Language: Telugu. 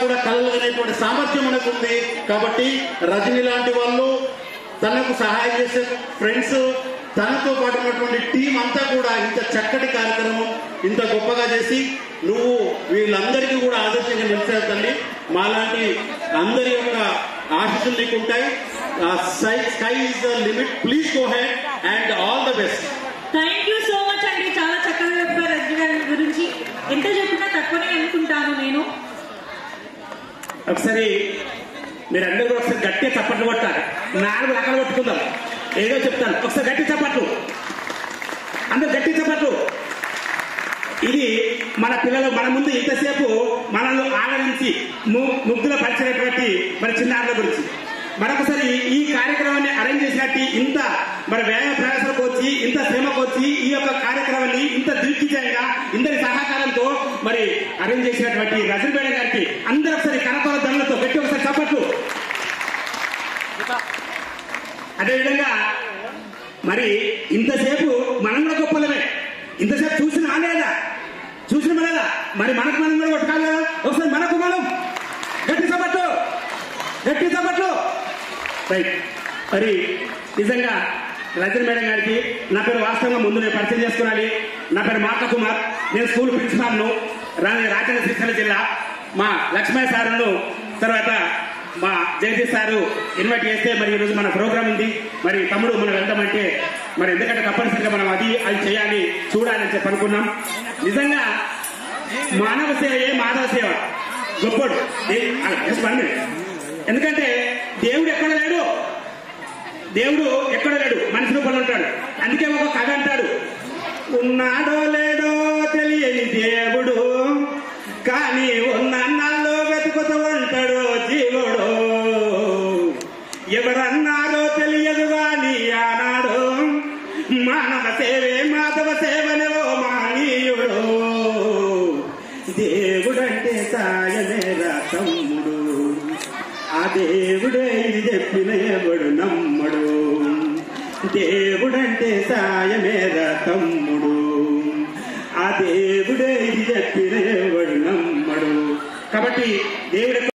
కూడా కలగనేటువంటి సామర్థ్యం మనకు ఉంది. కాబట్టి రజని లాంటి వాళ్ళు, తనకు సహాయం చేసే ఫ్రెండ్స్, తనతో పాటు ఉన్నటువంటి టీం అంతా కూడా ఇంత చక్కటి కార్యక్రమం ఇంత గొప్పగా చేసి నువ్వు వీళ్ళందరికీ కూడా ఆదర్శంగా నిలిచావు తల్లి. మాలాంటి అందరి యొక్క ఆశీస్సులు నీకు ఉంటాయి. Sky is the limit. Please go head and all the best. Thank you so much అండి. చాలా చక్కగా చెప్పారు రజని గారి గురించి. ఎంత చెప్పినా తక్కువనే అనుకుంటాను నేను. ఒకసారి మీరందరూ కూడా ఒకసారి గట్టిగా చప్పట్లు కొట్టాలి. 4 రకాలు కొట్టుకుందాం. ఏదో చెప్తాను, ఒకసారి గట్టి చప్పట్లు, అందరూ గట్టి చప్పట్లు. ఇది మన పిల్లలు మన ముందు ఇంతసేపు మనల్ని ఆదరించి ముగ్గులో పరిచినటువంటి మన చిన్నారుల గురించి మరొకసారి ఈ కార్యక్రమాన్ని అరేంజ్ చేసినట్టు ఇంత మరి వ్యయ ప్రయాసాలకు వచ్చి ఇంత శ్రమకు వచ్చి ఈ యొక్క కార్యక్రమాన్ని ఇంత దిగ్విజయంగా ఇందరి సహకారంతో మరి అరేంజ్ చేసినటువంటి రజని మేడం గారికి అందరూ ఒకసారి కరతాల దండలతో పెట్టి ఒకసారి చప్పట్లు. అదేవిధంగా మరి ఇంతసేపు మనం కూడా గొప్పలమే. ఇంతసేపు చూసిన లేదా మరి మనకు మనం కూడా కొట్టుకోవాలి కదా. ఒకసారి మనకు మనం గట్టి చప్పట్లు. రైట్. మరి నిజంగా రజని మేడం గారికి నా పేరు వాస్తవంగా ముందు నేను పరిచయం చేసుకోవాలి. నా పేరు మాక కుమార్. నేను స్కూల్ ప్రిన్సిపాల్ను, రాజన్న సిరిసిల్ల జిల్లా. మా లక్ష్మయ్య సారును తర్వాత మా జగదీష్ సారు ఇన్వైట్ చేస్తే మరి ఈరోజు మన ప్రోగ్రామ్ ఉంది. మరి తమ్ముడు మనం వెళ్తామంటే మరి ఎందుకంటే తప్పనిసరిగా మనం అది చేయాలి, చూడాలని చెప్పి అనుకున్నాం. నిజంగా మానవ సేవయే మాధవ సేవ. గొప్పడు. ఎందుకంటే దేవుడు ఎక్కడ లేడు, మనిషి రూపంలో ఉంటాడు. అందుకే ఒక కథ అంటాడు, ఉన్నాడో లేడో తెలియని దేవుడు కానీ ఉన్నన్నాల్లో వెతుకుతూ ఉంటాడు జీవుడు. ఎవరన్నారో తెలియదు గాని ఆనాడు మానవ సేవే మాధవ సేవనో మానీయుడు. దేవుడంటే సాయమేరా తమ్ముడు, ఆ దేవుడే ఇది చెప్పిన ఎవడు నమ్మడు. దేవుడంటే సాయమేరా తమ్ముడు.